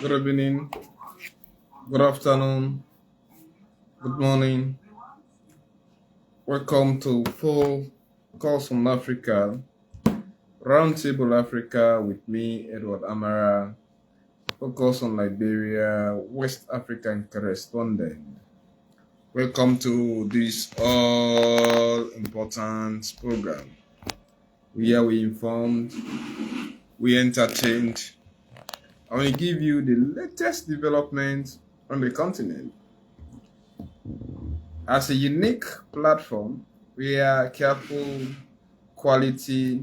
Good evening, good afternoon, good morning. Welcome to Full Calls from Africa, Roundtable Africa with me, Edward Amara, focus on Liberia, West African correspondent. Welcome to this all important program. We informed, we entertained, and we give you the latest developments on the continent. As a unique platform, we are careful, quality,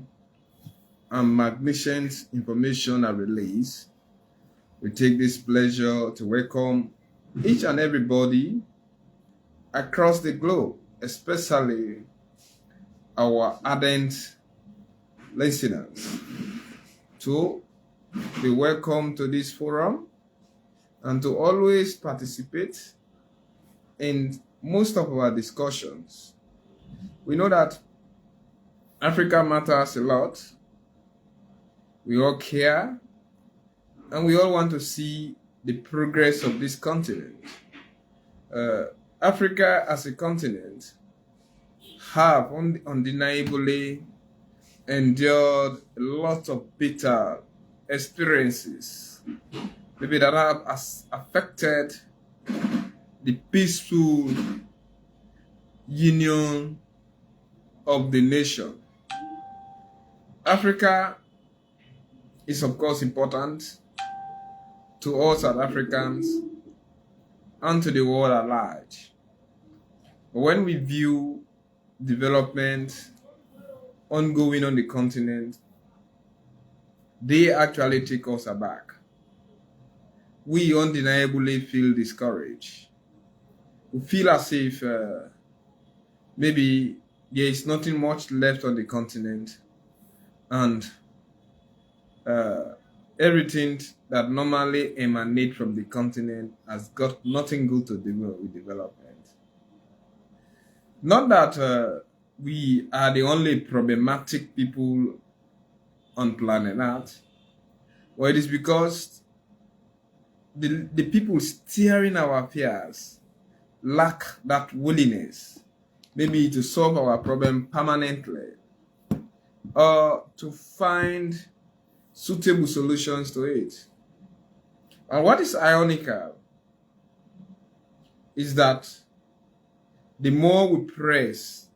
and magnificent information are released. We take this pleasure to welcome each and everybody across the globe, especially our ardent listeners, to be welcome to this forum and to always participate in most of our discussions. We know that Africa matters a lot. We all care and we all want to see the progress of this continent. Africa as a continent have undeniably endured a lot of bitter experiences, maybe that have affected the peaceful union of the nation. Africa is of course important to all South Africans and to the world at large. But when we view development ongoing on the continent, they actually take us aback. We undeniably feel discouraged. We feel as if maybe there is nothing much left on the continent and everything that normally emanates from the continent has got nothing good to do with development. Not that we are the only problematic people on planet Earth, but it is because the people steering our affairs lack that willingness, maybe to solve our problem permanently or to find suitable solutions to it. And what is ironical is that the more we press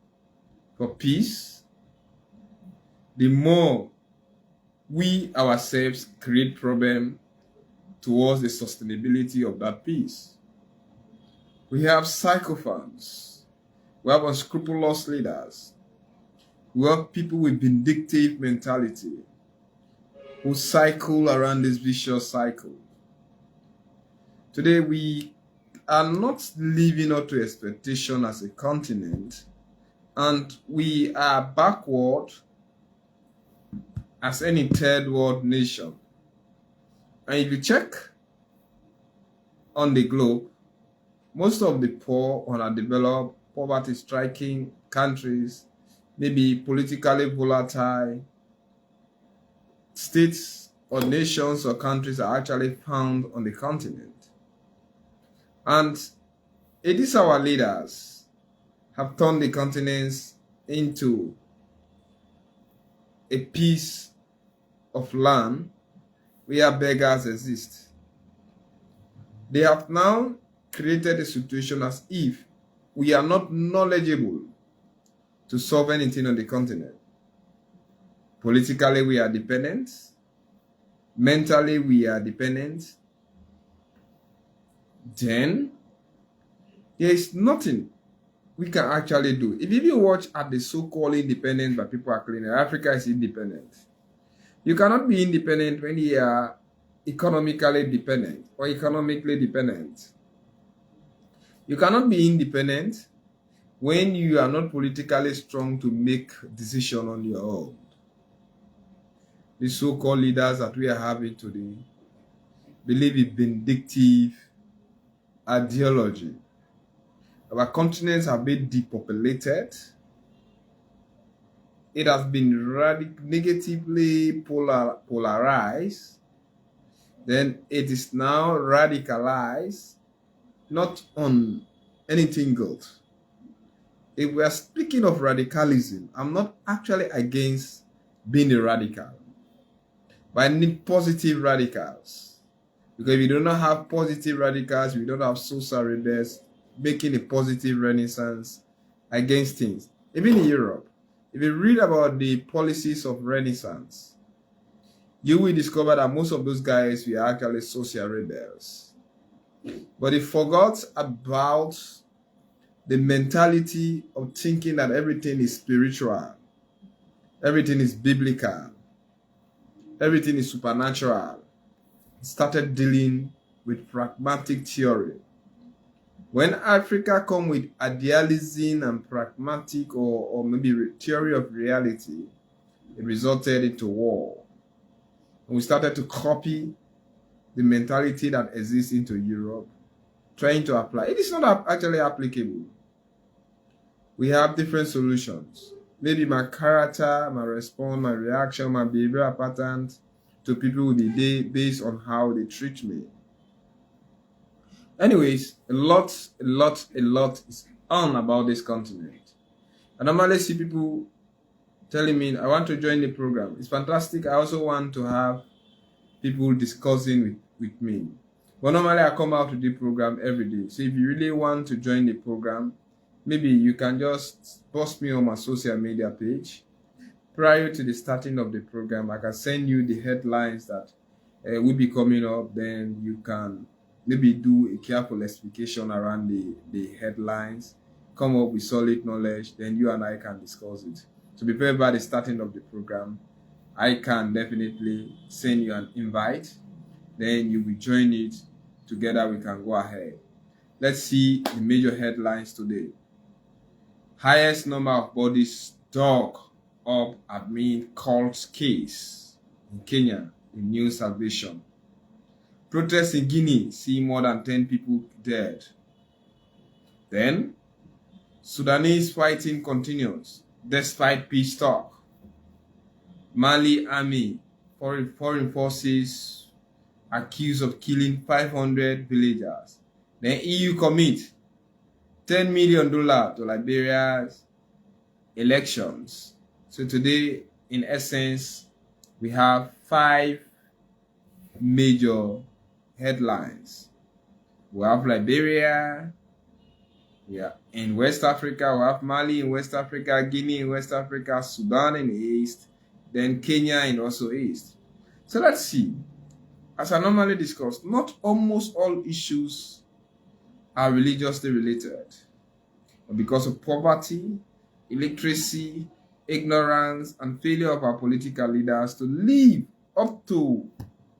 for peace, the more we ourselves create problems towards the sustainability of that peace. We have sycophants, we have unscrupulous leaders, we have people with vindictive mentality who cycle around this vicious cycle. Today we are not living up to expectation as a continent, and we are backward as any third world nation. And if you check on the globe, most of the poor, underdeveloped, poverty-striking countries, maybe politically volatile states or nations or countries are actually found on the continent. And it is our leaders have turned the continents into a piece of land where beggars exist. They have now created a situation as if we are not knowledgeable to solve anything on the continent. Politically, we are dependent. Mentally, we are dependent. Then, there is nothing we can actually do. If you watch at the so-called independence that people are claiming, Africa is independent. You cannot be independent when you are economically dependent or economically dependent. You cannot be independent when you are not politically strong to make decisions on your own. The so-called leaders that we are having today believe in vindictive ideology. Our continents have been depopulated. It has been negatively polarized. then it is now radicalized, not on anything good. If we are speaking of radicalism, I'm not actually against being a radical, but I need positive radicals. Because if you do not have positive radicals, we don't have social rebels making a positive renaissance against things. Even in Europe, if you read about the policies of renaissance, you will discover that most of those guys were actually social rebels. But they forgot about the mentality of thinking that everything is spiritual, everything is biblical, everything is supernatural. Started dealing with pragmatic theory. When Africa come with idealism and pragmatic or maybe theory of reality, it resulted into war. And we started to copy the mentality that exists into Europe, trying to apply. It is not actually applicable. We have different solutions. Maybe my character, my response, my reaction, my behavioral patterns to people will be based on how they treat me. Anyways, a lot is on about this continent. I normally see people telling me, I want to join the program. It's fantastic. I also want to have people discussing with me. But normally I come out to the program every day. So if you really want to join the program, maybe you can just post me on my social media page. Prior to the starting of the program, I can send you the headlines that will be coming up. Then you can maybe do a careful explication around the headlines, come up with solid knowledge, then you and I can discuss it. So before by the starting of the program, I can definitely send you an invite, then you will join it. Together we can go ahead. Let's see the major headlines today. Highest number of bodies dug up amid cult case in Kenya in new salvation. Protests in Guinea see more than 10 people dead. Then, Sudanese fighting continues despite peace talk. Mali army, foreign forces accused of killing 500 villagers. Then EU commit $10 million to Liberia's elections. So today, in essence, we have 5 major headlines. We have Liberia, in West Africa, we have Mali in West Africa, Guinea in West Africa, Sudan in the east, then Kenya in also east. So let's see. As I normally discuss, not almost all issues are religiously related. But because of poverty, illiteracy, ignorance, and failure of our political leaders to live up to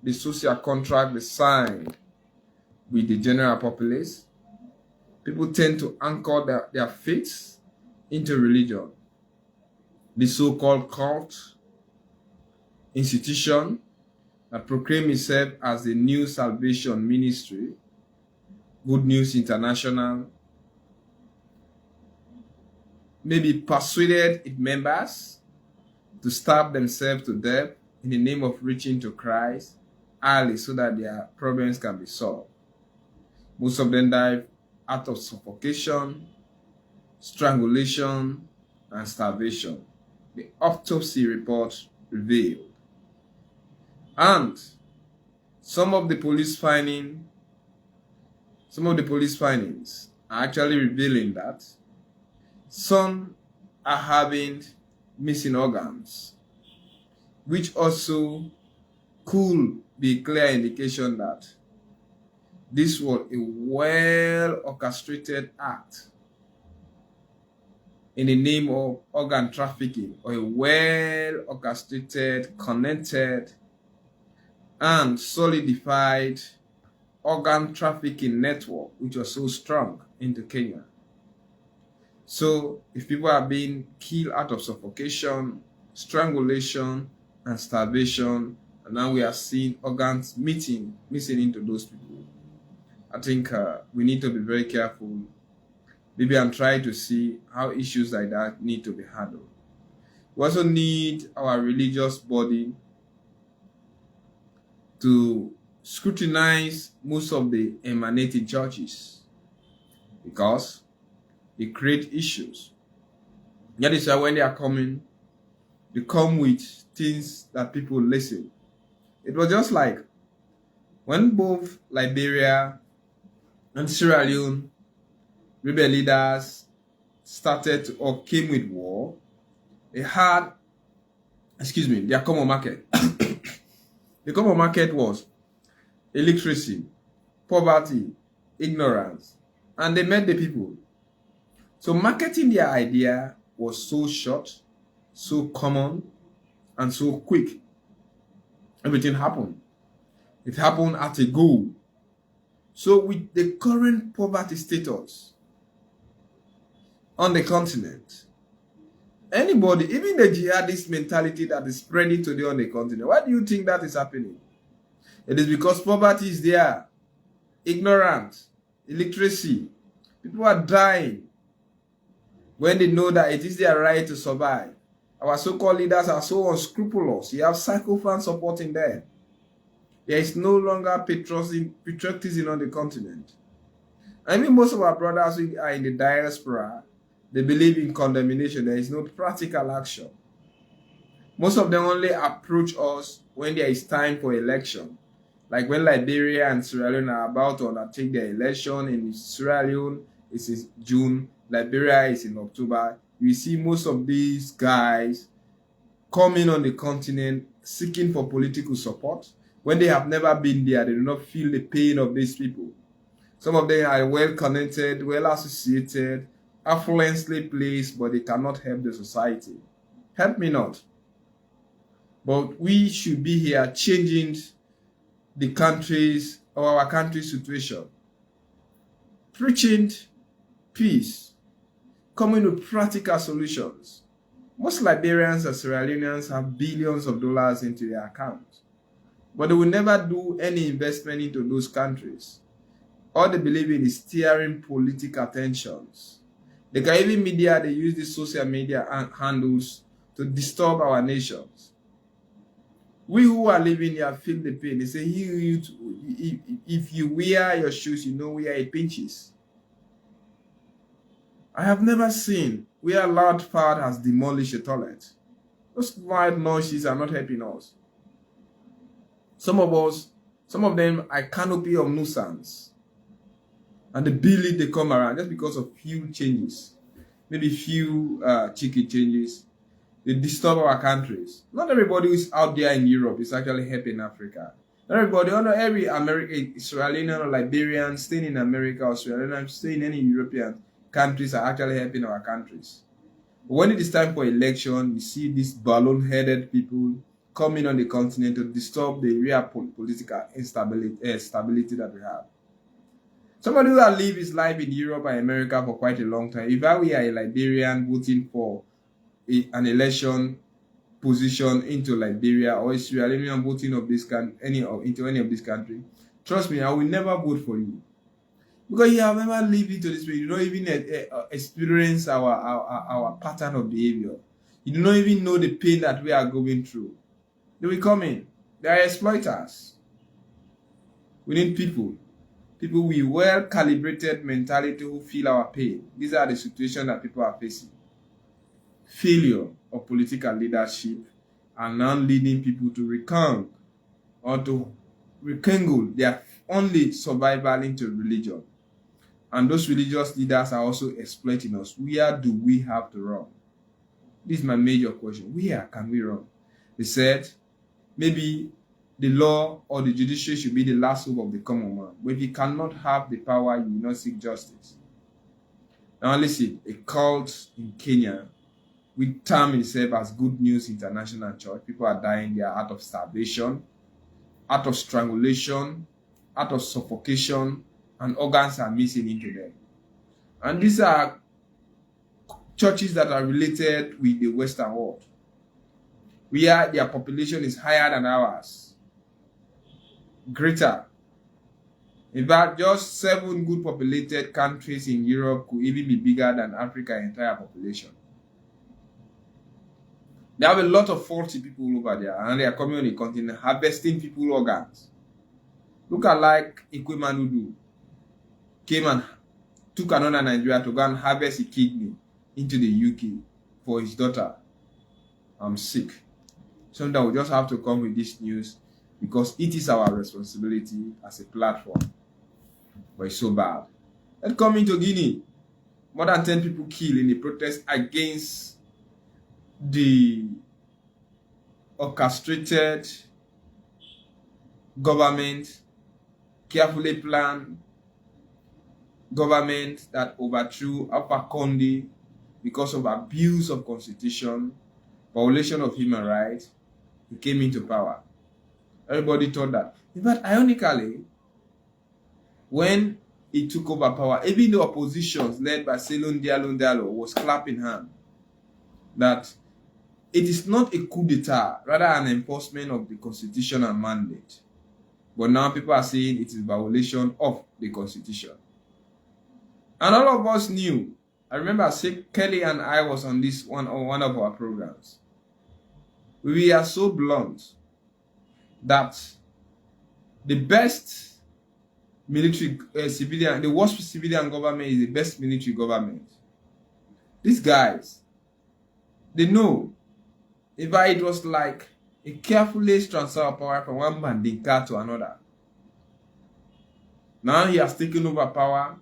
the social contract they signed with the general populace, people tend to anchor their faith into religion. The so-called cult institution that proclaimed itself as the New Salvation Ministry, Good News International, maybe persuaded its members to starve themselves to death in the name of reaching to Christ early so that their problems can be solved. Most of them died out of suffocation, strangulation, and starvation. The autopsy report revealed. And some of the police findings are actually revealing that some are having missing organs, which also could be a clear indication that this was a well-orchestrated act in the name of organ trafficking, or a well-orchestrated, connected, and solidified organ trafficking network, which was so strong into Kenya. So if people are being killed out of suffocation, strangulation, and starvation, and now we are seeing organs missing into those people, I think we need to be very careful, maybe, and try to see how issues like that need to be handled. We also need our religious body to scrutinize most of the emanating churches because they create issues. That is why when they are coming, they come with things that people listen. It was just like when both Liberia and Sierra Leone rebel leaders started or came with war, they had, their common market. The common market was illiteracy, poverty, ignorance, and they met the people. So marketing their idea was so short, so common, and so quick. Everything happened. It happened at a go. So with the current poverty status on the continent, anybody, even the jihadist mentality that is spreading today on the continent, why do you think that is happening? It is because poverty is there, ignorance, illiteracy. People are dying when they know that it is their right to survive. Our so-called leaders are so unscrupulous. You have sycophants supporting them. There is no longer patriotism on the continent. I mean, most of our brothers who are in the diaspora, they believe in condemnation. There is no practical action. Most of them only approach us when there is time for election. Like when Liberia and Sierra Leone are about to undertake their election. In Sierra Leone, it's in June. Liberia is in October. We see most of these guys coming on the continent seeking for political support. When they have never been there, they do not feel the pain of these people. Some of them are well connected, well associated, affluently placed, but they cannot help the society. Help me not. But we should be here changing the country's or our country's situation. Preaching peace, coming with practical solutions. Most Liberians and Sierra Leoneans have billions of dollars into their accounts, but they will never do any investment into those countries. All they believe in is steering political tensions. The Caribbean media, they use these social media handles to disturb our nations. We who are living here feel the pain. They say, if you wear your shoes, you know where it pinches. I have never seen where a loud part has demolished a toilet. Those loud noises are not helping us. Some of them are canopy of nuisance. And the bill they come around just because of few changes. Maybe few cheeky changes. They disturb our countries. Not everybody who is out there in Europe is actually helping Africa. Not everybody, not every American, Israeli or Liberian staying in America or Sierra Leone staying in any European countries are actually helping our countries. But when it is time for election, you see these balloon-headed people coming on the continent to disturb the real political stability that we have. Somebody who has lived his life in Europe and America for quite a long time, if I were a Liberian voting for an election position into Liberia or a Sierra Leonean voting of this into any of this country, trust me, I will never vote for you. Because you have never lived into this way. You don't even experience our pattern of behavior. You do not even know the pain that we are going through. They will come in. They are exploiters. We need people with well-calibrated mentality who feel our pain. These are the situations that people are facing. Failure of political leadership and now leading people to recount or to rekindle their only survival into religion. And those religious leaders are also exploiting us. Where do we have to run? This is my major question. Where can we run? They said maybe the law or the judiciary should be the last hope of the common man. But if you cannot have the power, you will not seek justice. Now listen, a cult in Kenya, which term itself as Good News International Church, people are dying there out of starvation, out of strangulation, out of suffocation, and organs are missing into them. And these are churches that are related with the Western world, where their population is higher than ours, greater. In fact, just 7 good populated countries in Europe could even be bigger than Africa's entire population. They have a lot of faulty people over there, and they are coming on the continent harvesting people's organs. Look at like Ikwemanudu came and took another Nigeria to go and harvest a kidney into the UK for his daughter. I'm sick. Sometimes we just have to come with this news because it is our responsibility as a platform. But it's so bad. Let's come into Guinea. More than 10 people killed in the protest against the orchestrated government, carefully planned government that overthrew Alpha Conde because of abuse of constitution, violation of human rights. He came into power. Everybody thought that. In fact, ironically, when he took over power, even the oppositions led by Selon Diallo was clapping hands that it is not a coup d'etat, rather an enforcement of the constitution and mandate. But now people are saying it is violation of the constitution. And all of us knew. I remember Kelly and I was on this one of our programs. We are so blunt that the best military civilian, the worst civilian government is the best military government. These guys, they know. In fact, it was like a carefully transfer of power from one bandika to another. Now he has taken over power.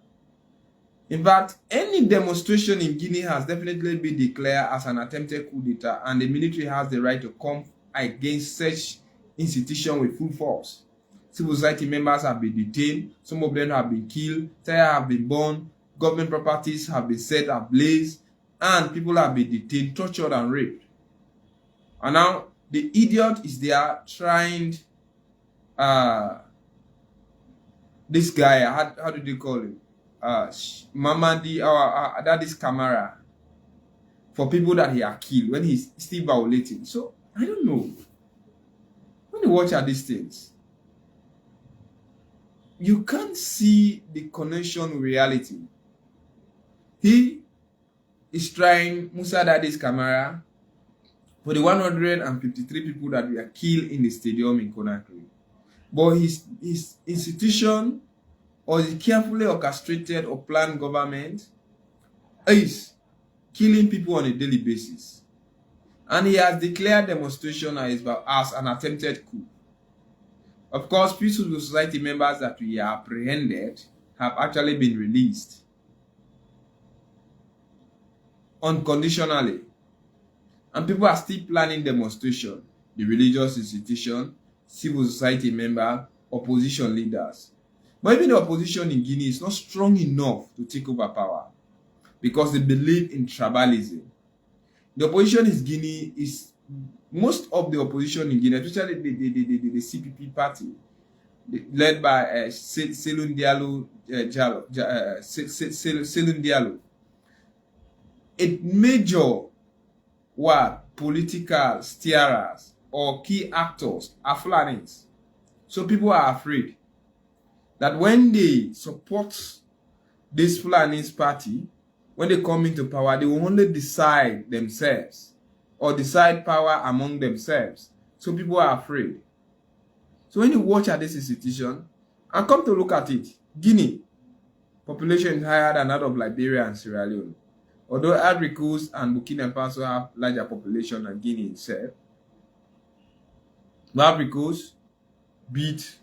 In fact, any demonstration in Guinea has definitely been declared as an attempted coup d'etat, and the military has the right to come against such institution with full force. Civil society members have been detained, some of them have been killed, tires have been burned, government properties have been set ablaze, and people have been detained, tortured, and raped. And now the idiot is there trying this guy, how do they call him? Mamadi, that is Amara, for people that he had killed when he's still violating. So I don't know. When you watch at these things, you can't see the connection with reality. He is trying Musa Daddy's Camara for the 153 people that were killed in the stadium in Conakry. But his institution or the carefully orchestrated or planned government is killing people on a daily basis. And he has declared demonstration as an attempted coup. Of course, peaceful society members that we apprehended have actually been released unconditionally. And people are still planning demonstration. The religious institution, civil society members, opposition leaders. But even the opposition in Guinea is not strong enough to take over power because they believe in tribalism. The opposition in Guinea is, most of the opposition in Guinea, especially the CPP party, led by Selon Diallo, a major political steerers or key actors are Fulanis. So people are afraid that when they support this Fulani's party, when they come into power, they will only decide themselves or decide power among themselves. So people are afraid. So when you watch at this institution, and come to look at it, Guinea, population is higher than that of Liberia and Sierra Leone. Although Ivory Coast and Burkina Faso have larger population than Guinea itself, Ivory Coast beat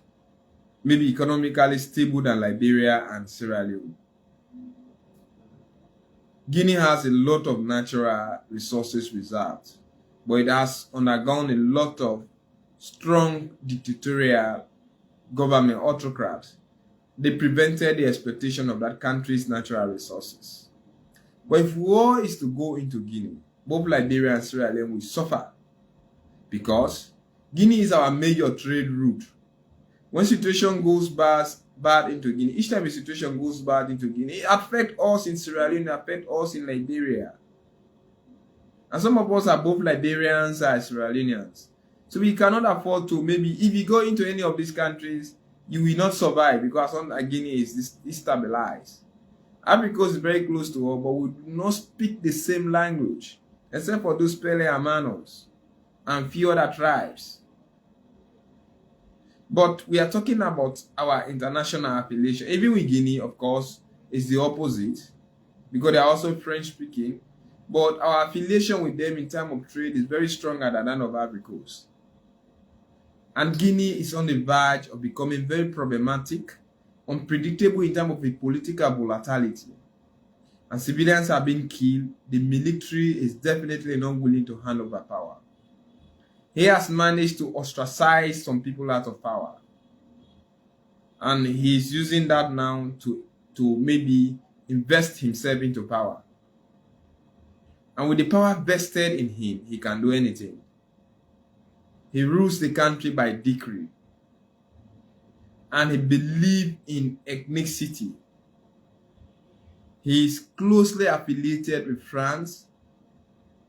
maybe economically stable than Liberia and Sierra Leone. Guinea has a lot of natural resources reserved, but it has undergone a lot of strong dictatorial government autocrats. They prevented the exploitation of that country's natural resources. But if war is to go into Guinea, both Liberia and Sierra Leone will suffer because Guinea is our major trade route. When situation goes bad into Guinea, each time a situation goes bad into Guinea, it affects us in Sierra Leone, it affects us in Liberia. And some of us are both Liberians and Sierra Leoneans. So we cannot afford to, maybe if you go into any of these countries, you will not survive because Guinea is destabilized. Ivory Coast is very close to us, but we do not speak the same language, except for those Pele and Manos and few other tribes. But we are talking about our international affiliation. Even with Guinea, of course, is the opposite because they are also French speaking. But our affiliation with them in terms of trade is very stronger than that of Ivory Coast. And Guinea is on the verge of becoming very problematic, unpredictable in terms of the political volatility. And civilians are being killed. The military is definitely not willing to hand over power. He has managed to ostracize some people out of power. And he's using that now to maybe invest himself into power. And with the power vested in him, he can do anything. He rules the country by decree. And he believes in ethnicity. He is closely affiliated with France.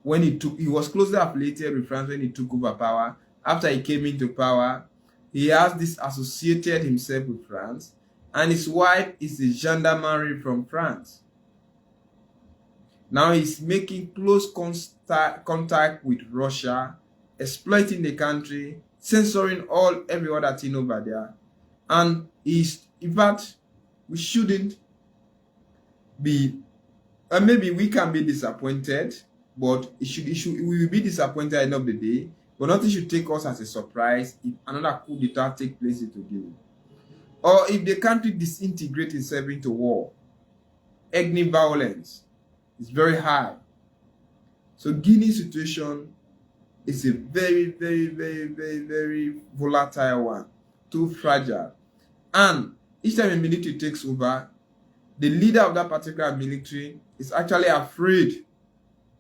He was closely affiliated with France when he took over power. After he came into power, he has disassociated himself with France, and his wife is a gendarmerie from France. Now he's making close contact with Russia, exploiting the country, censoring every other thing over there. And in fact, we shouldn't be, and maybe we can be disappointed, but we will be disappointed at the end of the day, but nothing should take us as a surprise if another coup d'etat takes place into Guinea. Or if the country disintegrates itself into war. Ethnic violence is very high. So Guinea's situation is a very, very, very, very, very volatile one. Too fragile. And each time a military takes over, the leader of that particular military is actually afraid.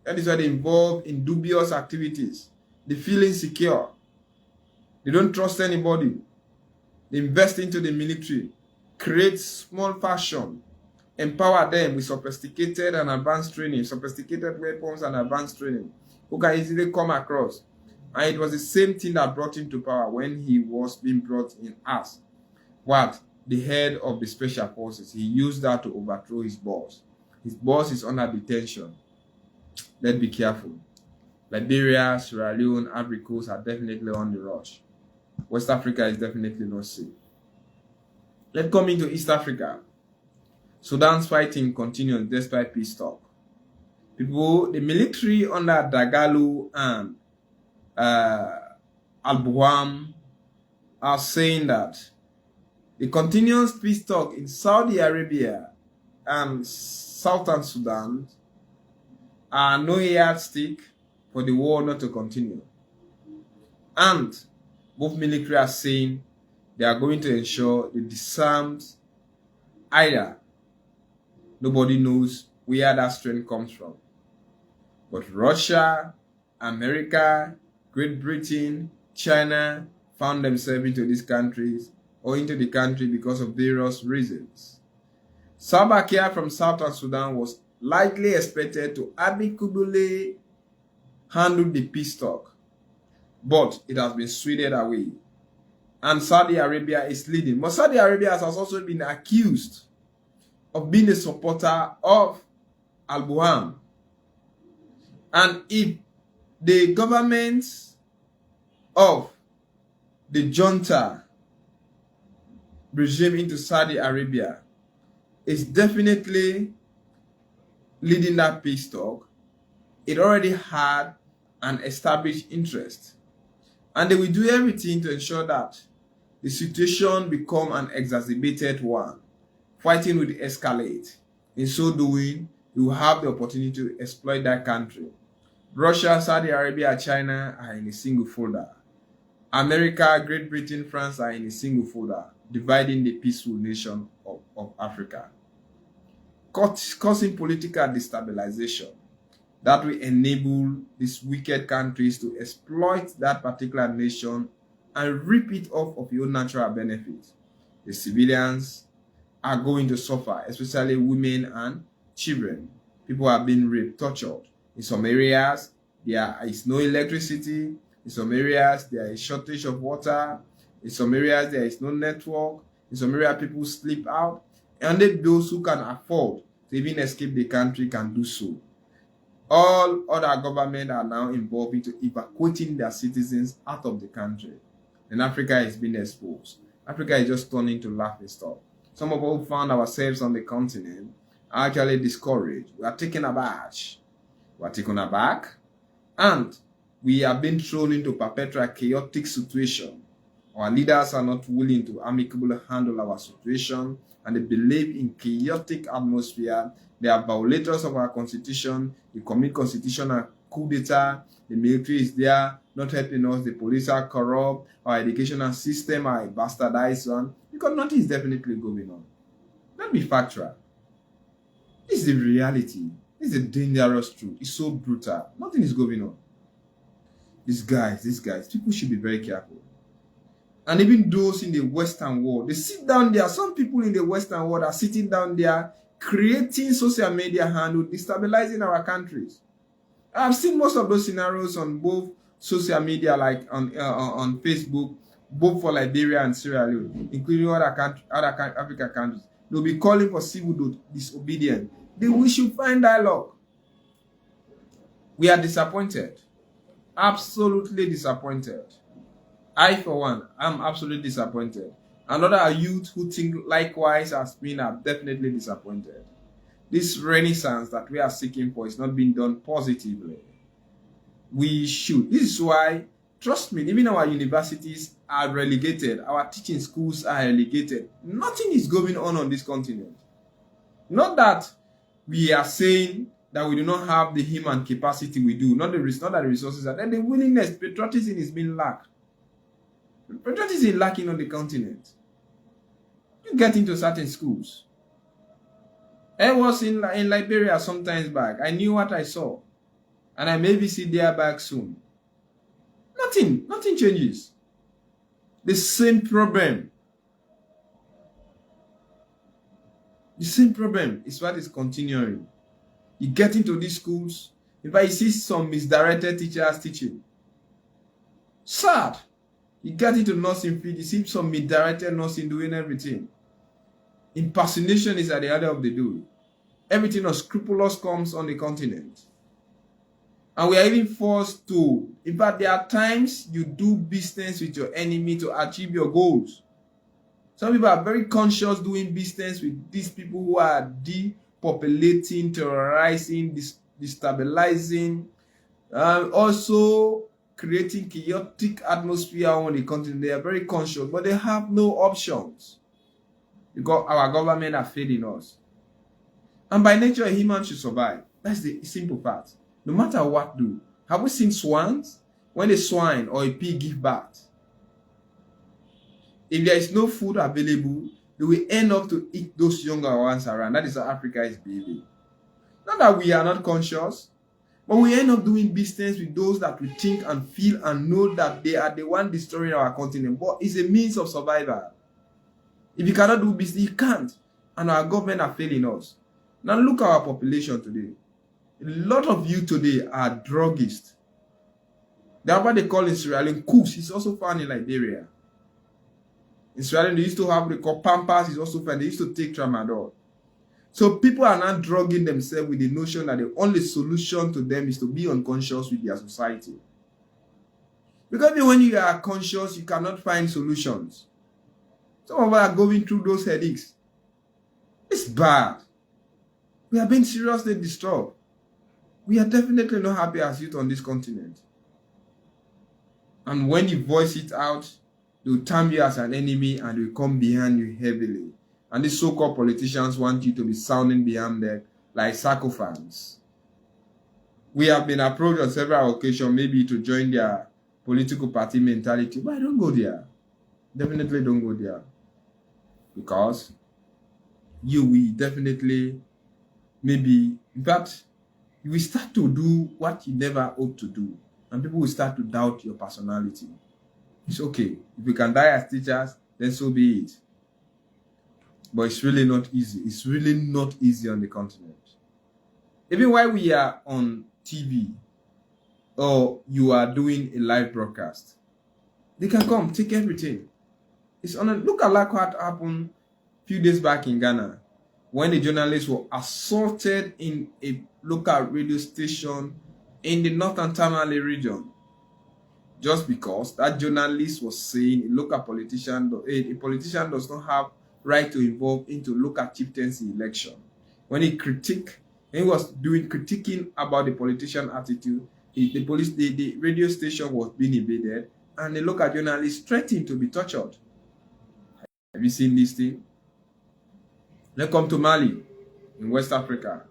That is why they're involved in dubious activities. They feel insecure. They don't trust anybody. They invest into the military, create small faction, empower them with sophisticated and advanced training, sophisticated weapons and advanced training, who can easily come across. And it was the same thing that brought him to power when he was being brought in as the head of the special forces. He used that to overthrow his boss. His boss is under detention. Let's be careful. Liberia, Sierra Leone, Ivory Coast are definitely on the rush. West Africa is definitely not safe. Let's come into East Africa. Sudan's fighting continues despite peace talk. The military under Dagalo and Al-Buham are saying that the continuous peace talk in Saudi Arabia and Southern Sudan are no yardstick for the war not to continue. And both military are saying they are going to ensure the disarms either. Nobody knows where that strength comes from. But Russia, America, Great Britain, China found themselves into these countries or into the country because of various reasons. Salva Kiir from Southern Sudan was likely expected to amicably handle the peace talk, but it has been swayed away. And Saudi Arabia is leading. But Saudi Arabia has also been accused of being a supporter of Al-Buham. And if the government of the junta regime into Saudi Arabia is definitely leading that peace talk, it already had an established interest. And they will do everything to ensure that the situation become an exacerbated one. Fighting will escalate. In so doing, you will have the opportunity to exploit that country. Russia, Saudi Arabia, China are in a single folder. America, Great Britain, France are in a single folder, dividing the peaceful nation of Africa, causing political destabilization that will enable these wicked countries to exploit that particular nation and rip it off of your natural benefits. The civilians are going to suffer, especially women and children. People are being raped, tortured. In some areas, there is no electricity. In some areas, there is shortage of water. In some areas, there is no network. In some areas, people sleep out. And those who can afford to even escape the country can do so. All other governments are now involved into evacuating their citizens out of the country. and Africa is being exposed. Africa is just turning to laughing stock. Some of us who found ourselves on the continent are actually discouraged. We are taken aback. We are taken aback, and we are being thrown into perpetual chaotic situation. Our leaders are not willing to amicably handle our situation, and they believe in chaotic atmosphere. They are violators of our constitution. They commit constitutional coup d'etat. The military is there, not helping us. The police are corrupt. Our educational system are a bastardized one. Because nothing is definitely going on. Don't be factual. This is the reality. This is a dangerous truth. It's so brutal. Nothing is going on. These guys, people should be very careful. And even those in the Western world, they sit down there. Some people in the Western world are sitting down there creating social media handles, destabilizing our countries. I've seen most of those scenarios on both social media, like on Facebook, both for Liberia and Sierra Leone, including other African countries. They'll be calling for civil disobedience. We should find dialogue. We are disappointed. Absolutely disappointed. I, for one, am absolutely disappointed. Another youth who think likewise as me are definitely disappointed. This renaissance that we are seeking for is not being done positively. We should. This is why, trust me, even our universities are relegated. Our teaching schools are relegated. Nothing is going on this continent. Not that we are saying that we do not have the human capacity we do. Not that the resources are there. The willingness, patriotism is being lacked. Patriotism is lacking on the continent. You get into certain schools. I was in Liberia some times back. I knew what I saw. And I may visit there back soon. Nothing changes. The same problem. The same problem is what is continuing. You get into these schools. In fact, you see some misdirected teachers teaching. Sad. You get into nursing field, you see some misdirected nursing doing everything. Impersonation is at the other of the door. Everything unscrupulous comes on the continent. And we are even forced to, in fact, there are times you do business with your enemy to achieve your goals. Some people are very conscious doing business with these people who are depopulating, terrorizing, destabilizing, also creating chaotic atmosphere on the continent. They are very conscious, but they have no options because our government are failing us. And by nature, a human should survive. That's the simple fact. No matter what do. Have we seen swans? When a swine or a pig give birth, if there is no food available, they will end up to eat those younger ones around. That is how Africa is behaving. Not that we are not conscious, but we end up doing business with those that we think and feel and know that they are the one destroying our continent. But it's a means of survival. If you cannot do business, you can't. And our government are failing us. Now look at our population today. A lot of you today are druggists. That's what they call in Sierra Leone cooks. It's also found in Liberia. In Sierra Leone, they used to have the called Pampers. It's also found. They used to take tramadol. So people are not drugging themselves with the notion that the only solution to them is to be unconscious with their society. Because even when you are conscious, you cannot find solutions. Some of us are going through those headaches. It's bad. We are being seriously disturbed. We are definitely not happy as youth on this continent. And when you voice it out, they will term you as an enemy and they will come behind you heavily. And these so-called politicians want you to be sounding behind them like sycophants. We have been approached on several occasions maybe to join their political party mentality, but I don't go there. Definitely don't go there. Because you will definitely, maybe, in fact, you will start to do what you never hoped to do. And people will start to doubt your personality. It's okay. If you can die as teachers, then so be it. But it's really not easy. It's really not easy on the continent. Even while we are on TV or you are doing a live broadcast, they can come, take everything. It's on. Look at like what happened a few days back in Ghana when the journalists were assaulted in a local radio station in the northern Tamale region. just because that journalist was saying a politician does not have right to involve into local chieftaincy election. When he was doing critiquing about the politician attitude, the radio station was being invaded, and the local journalist threatened to be tortured. Have you seen this thing? Let's come to Mali in West Africa.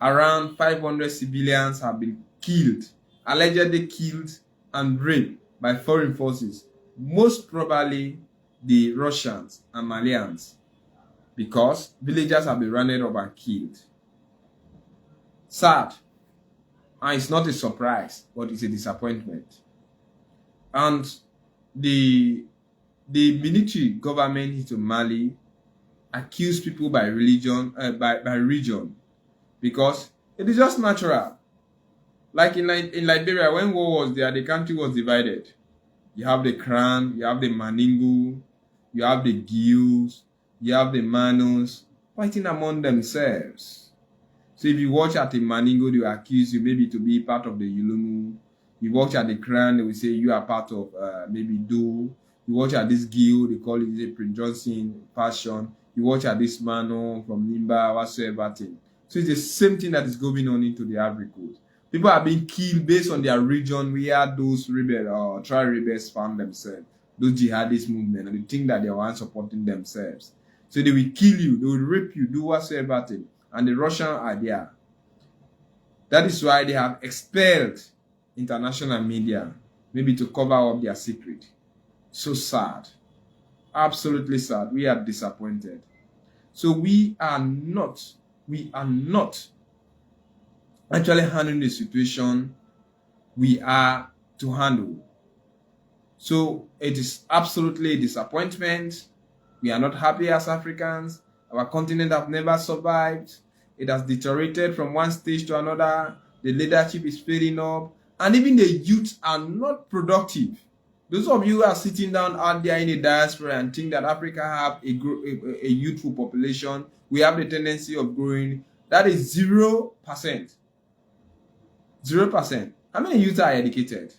Around 500 civilians have been killed, allegedly killed and raped by foreign forces, most probably the Russians and Malians, because villagers have been rounded up and killed. Sad. And it's not a surprise, but it's a disappointment. And the military government in Mali accuse people by religion, by region, because it is just natural. Like in Liberia, when war was there, the country was divided. You have the Kran, you have the Maningu, you have the Gius, you have the Manus fighting among themselves. So if you watch at the Maningo, they will accuse you maybe to be part of the Yulumu. You watch at the Kran, they will say you are part of maybe Do. You watch at this Gil, they call it the Prince Johnson Passion. You watch at this Mano from Nimba, whatsoever thing. So it's the same thing that is going on into the Ivory Coast. People are being killed based on their region where those rebels or tribe rebels found themselves. Those jihadist movement, and they think that they are supporting themselves. So they will kill you, they will rape you, do whatsoever thing. And the Russians are there. That is why they have expelled international media, maybe to cover up their secret. So sad. Absolutely sad. We are disappointed. So we are not actually handling the situation we are to handle. So it is absolutely a disappointment. We are not happy as Africans. Our continent have never survived. It has deteriorated from one stage to another. The leadership is fading up. And even the youth are not productive. Those of you who are sitting down out there in the diaspora and think that Africa have a youthful population, we have the tendency of growing. That is 0%. 0%. How many youth are educated?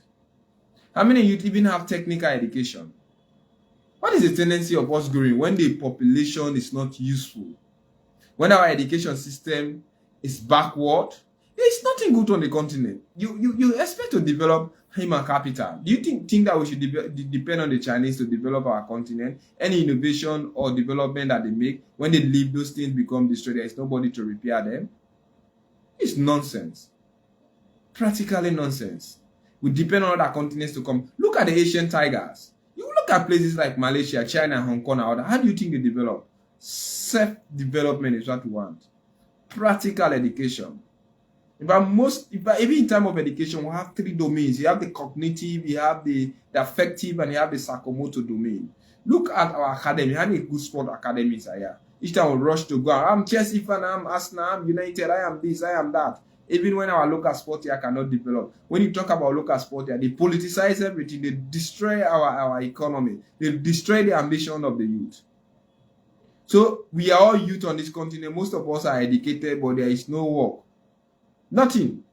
How many youth even have technical education? What is the tendency of us growing when the population is not useful? When our education system is backward, there is nothing good on the continent. You expect to develop human capital. Do you think that we should depend on the Chinese to develop our continent? Any innovation or development that they make, when they leave, those things become destroyed. There is nobody to repair them. It's nonsense. Practically nonsense. We depend on other continents to come. Look at the Asian tigers. You look at places like Malaysia, China, Hong Kong, and other. How do you think they develop? Self-development is what we want. Practical education. Even in time of education, we have 3 domains. You have the cognitive, you have the affective, and you have the Sakamoto domain. Look at our academy. How many good sport academies are here? Each time we rush to go. I'm Chelsea fan, I'm Arsenal, I'm United, I am this, I am that. Even when our local sport here cannot develop. When you talk about local sport here, they politicize everything. They destroy our economy. They destroy the ambition of the youth. So we are all youth on this continent. Most of us are educated, but there is no work. Nothing.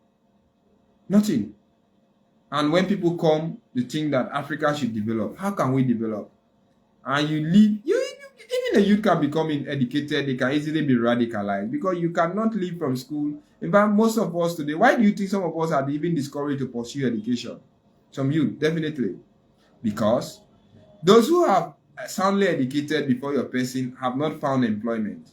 And when people come, they think that Africa should develop. How can we develop? And you live, even the youth can become educated, they can easily be radicalized because you cannot leave from school. In fact, most of us today, why do you think some of us are even discouraged to pursue education? Some youth, definitely. Because those who have soundly educated before your person have not found employment.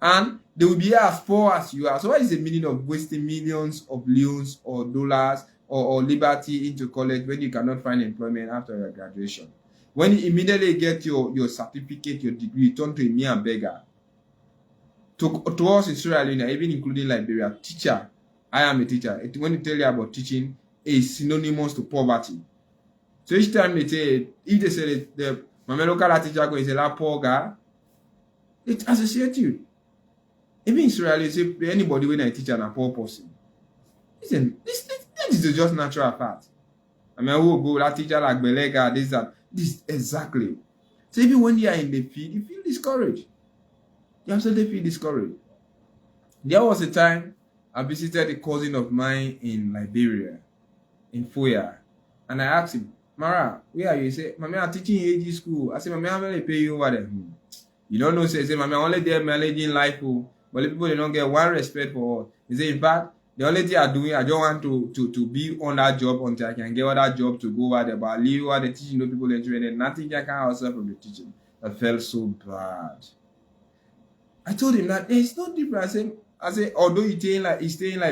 And they will be as poor as you are. So what is the meaning of wasting millions of leons or dollars or liberty into college when you cannot find employment after your graduation? When you immediately get your certificate, your degree, you turn to a mere beggar. To us in Sierra Leone, even including Liberia, teacher, I am a teacher. When they tell you about teaching, is synonymous to poverty. So each time they say, if they say the local teacher going to say that poor guy, it associates you. Even in Sierra Leone, say anybody when I teach and a poor person. Listen, this is just natural fact. I mean, who go that teacher like Belega, this exactly. So even when you are in the field, you feel discouraged. You absolutely feel discouraged. There was a time I visited a cousin of mine in Liberia, in Foya, And I asked him, Mara, where are you? He said, Mami, I'm teaching AG school. I said, Mami, how many pay you over there? You don't know, say, Mami, I'm only there managing life. But the people, they don't get one respect for us. He said, in fact, the only thing I'm doing, I don't want to be on that job until I can get other job to go over there. But I leave over the teaching, no people they train, and nothing I can outside from the teaching. I felt so bad. I told him that it's not different. I said, although he's staying like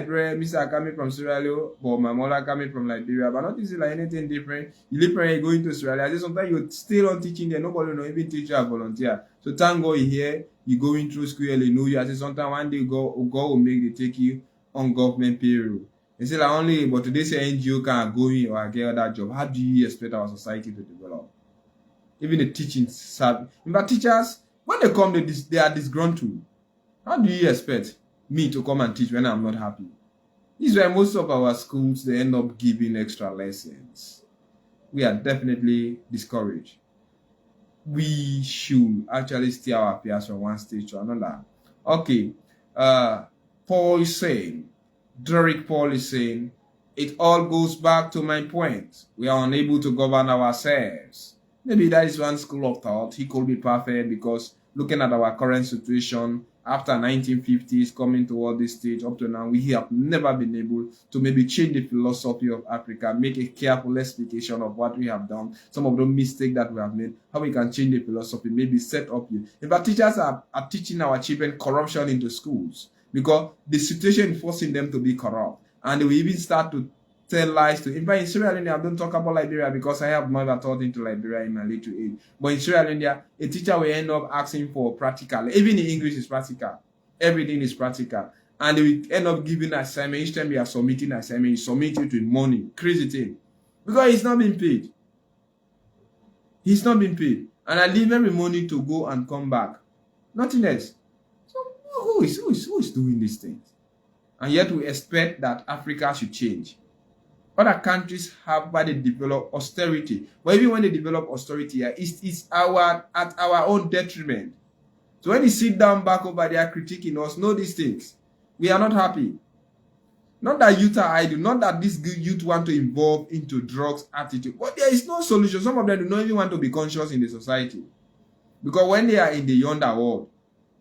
Mr. coming from Sierra Leone, but my mother coming from Liberia, but not like anything different. You live going to Sierra Leone. I said, sometimes you're still on teaching there, nobody will even teach you a volunteer. So thank God you're here, you're going through school, they know you. I said, sometimes one day God will make they take you on government payroll. They say like only, but today say NGO can go in or get that job. How do you expect our society to develop? Even the teaching side. In fact, teachers, when they come, they are disgruntled. How do you expect me to come and teach when I'm not happy? This is why most of our schools, they end up giving extra lessons. We are definitely discouraged. We should actually steer our affairs from one stage to another. Okay, Paul is saying, Derek Paul is saying, it all goes back to my point. We are unable to govern ourselves. Maybe that is one school of thought. He could be perfect because looking at our current situation, after 1950s coming toward this stage up to now, we have never been able to maybe change the philosophy of Africa, make a careful explication of what we have done, some of the mistakes that we have made, how we can change the philosophy, maybe set up you. In fact, teachers are teaching our children corruption into schools because the situation is forcing them to be corrupt. And they will even start to tell lies to. In fact, in Sierra Leone, I don't talk about Liberia because I have never taught into Liberia in my little age. But in Sierra Leone, a teacher will end up asking for practical. Even in English, is practical. Everything is practical. And they will end up giving an assignment. Each time you are submitting an assignment, you submit it with money. Crazy thing. Because he's not being paid. He's not being paid. And I leave every morning to go and come back. Nothing else. So who is doing these things? And yet we expect that Africa should change. Other countries have why they develop austerity. But even when they develop austerity, it's at our own detriment. So when you sit down back over there critiquing us, know these things. We are not happy. Not that youth are idle, not that this youth want to evolve into drugs attitude. But there is no solution. Some of them do not even want to be conscious in the society. Because when they are in the yonder world,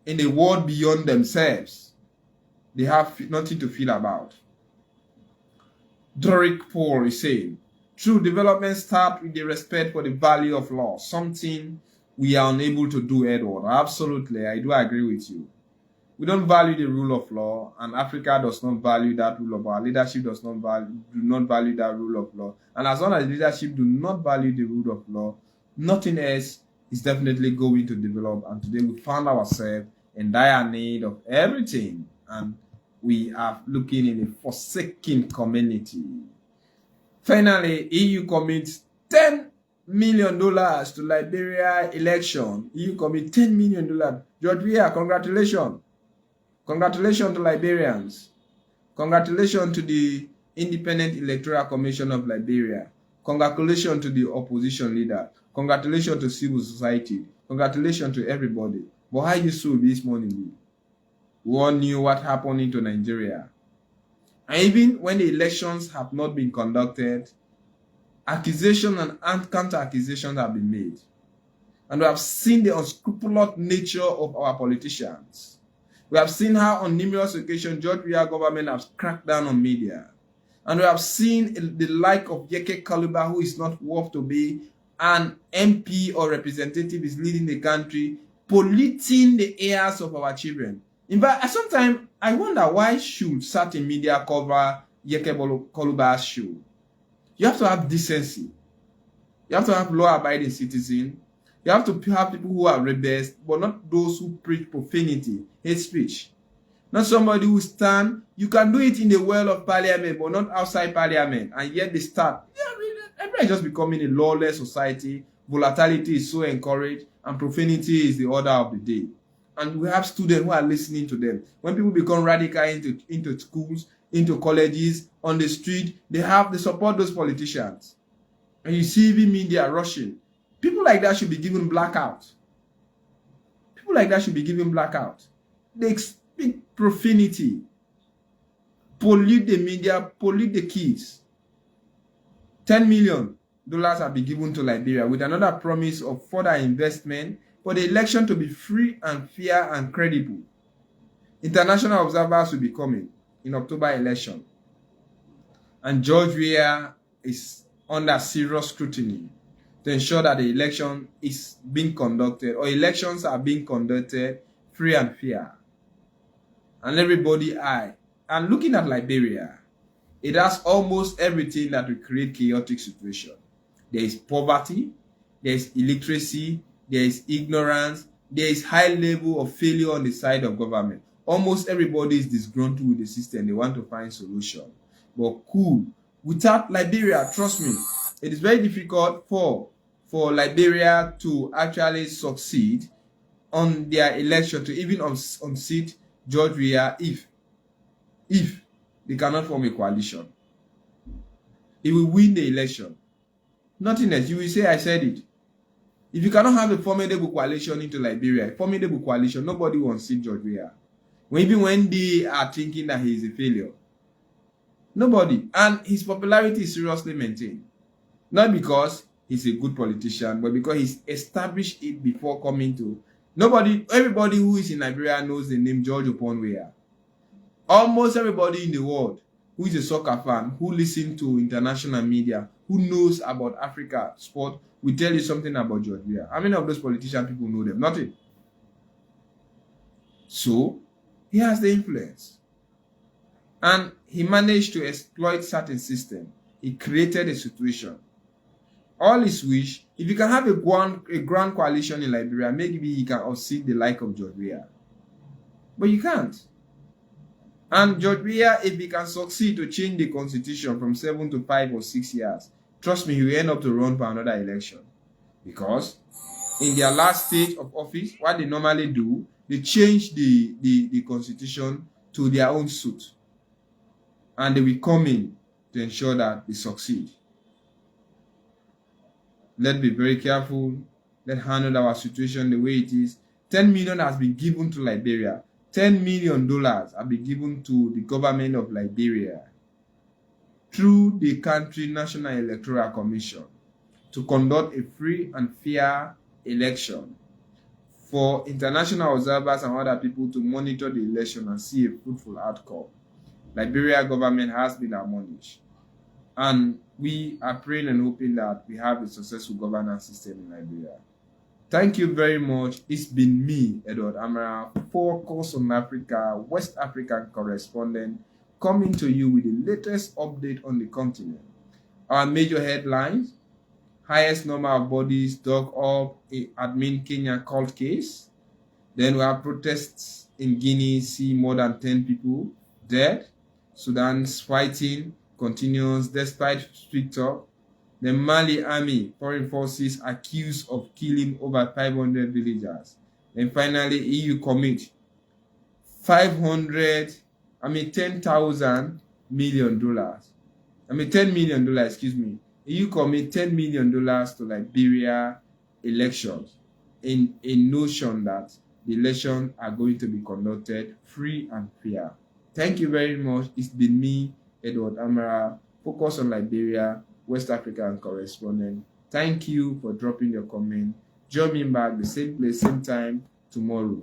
in the world beyond themselves, they have nothing to feel about. Derek Paul is saying, true development starts with the respect for the value of law, something we are unable to do, Edward. Absolutely, I do agree with you. We don't value the rule of law, and Africa does not value that rule of law. Our leadership do not value that rule of law. And as long as leadership do not value the rule of law, nothing else is definitely going to develop. And today we found ourselves in dire need of everything. And we are looking in a forsaken community. Finally, EU commits $10 million to Liberia election. EU commit $10 million. George Weah, congratulations. Congratulations to Liberians. Congratulations to the Independent Electoral Commission of Liberia. Congratulations to the opposition leader. Congratulations to civil society. Congratulations to everybody. But how useful this money be? We all knew what happened into Nigeria. And even when the elections have not been conducted, accusations and counter-accusations have been made. And we have seen the unscrupulous nature of our politicians. We have seen how on numerous occasions George Weah government has cracked down on media. And we have seen the like of Yeke Kaluba, who is not worth to be an MP or representative, is leading the country, polluting the ears of our children. In fact, sometimes I wonder why should certain media cover Yeke Kaluba's show. You have to have decency. You have to have law-abiding citizens. You have to have people who are rebels, but not those who preach profanity, hate speech. Not somebody who stand. You can do it in the world of parliament, but not outside parliament. And yet they start. Everybody is just becoming a lawless society. Volatility is so encouraged, and profanity is the order of the day. And we have students who are listening to them. When people become radical into schools, into colleges, on the street, they support those politicians. And you see even media rushing. People like that should be given blackout. People like that should be given blackout. They speak profanity, pollute the media, pollute the kids. $10 million have been given to Liberia with another promise of further investment for the election to be free and fair and credible. International observers will be coming in October election. And George Weah is under serious scrutiny to ensure that the election is being conducted, or elections are being conducted free and fair. And everybody eye. And looking at Liberia, it has almost everything that will create chaotic situation. There is poverty, there is illiteracy, there is ignorance, there is high level of failure on the side of government. Almost everybody is disgruntled with the system. They want to find solution. But cool, without Liberia, trust me, it is very difficult for Liberia to actually succeed on their election, to even unseat George Weah if they cannot form a coalition. He will win the election. Nothing else. You will say, I said it. If you cannot have a formidable coalition into Liberia, a formidable coalition, nobody will unseat George Weah. Even when they are thinking that he is a failure. Nobody. And his popularity is seriously maintained. Not because he's a good politician, but because he's established it before coming to. Everybody who is in Liberia knows the name George Weah. Almost everybody in the world who is a soccer fan, who listens to international media, who knows about Africa sport, will tell you something about George Weah. How many of those politicians people know them? Nothing. So, he has the influence. And he managed to exploit certain system. He created a situation. All his wish, if you can have a grand coalition in Liberia, maybe he can unseat the like of George Weah. But you can't. And George Weah, if he can succeed to change the constitution from 7 to 5 or 6 years, trust me, he will end up to run for another election. Because in their last stage of office, what they normally do, they change the constitution to their own suit. And they will come in to ensure that they succeed. Let's be very careful. Let's handle our situation the way it is. $10 million has been given to Liberia. $10 million have been given to the government of Liberia through the country National Electoral Commission to conduct a free and fair election for international observers and other people to monitor the election and see a fruitful outcome. Liberia government has been admonished. And we are praying and hoping that we have a successful governance system in Liberia. Thank you very much. It's been me, Edward Amara, Focus on Africa, West African correspondent, coming to you with the latest update on the continent. Our major headlines: highest number of bodies dug up in admin Kenya court case. Then we have protests in Guinea, see more than 10 people dead. Sudan's fighting continues despite strict talk. The Mali army, foreign forces accused of killing over 500 villagers. And finally, EU commit $10 million, excuse me. EU commit $10 million to Liberia elections in a notion that the elections are going to be conducted free and fair. Thank you very much. It's been me, Edward Amara, Focus on Liberia, West African correspondent. Thank you for dropping your comment. Join me back the same place, same time tomorrow.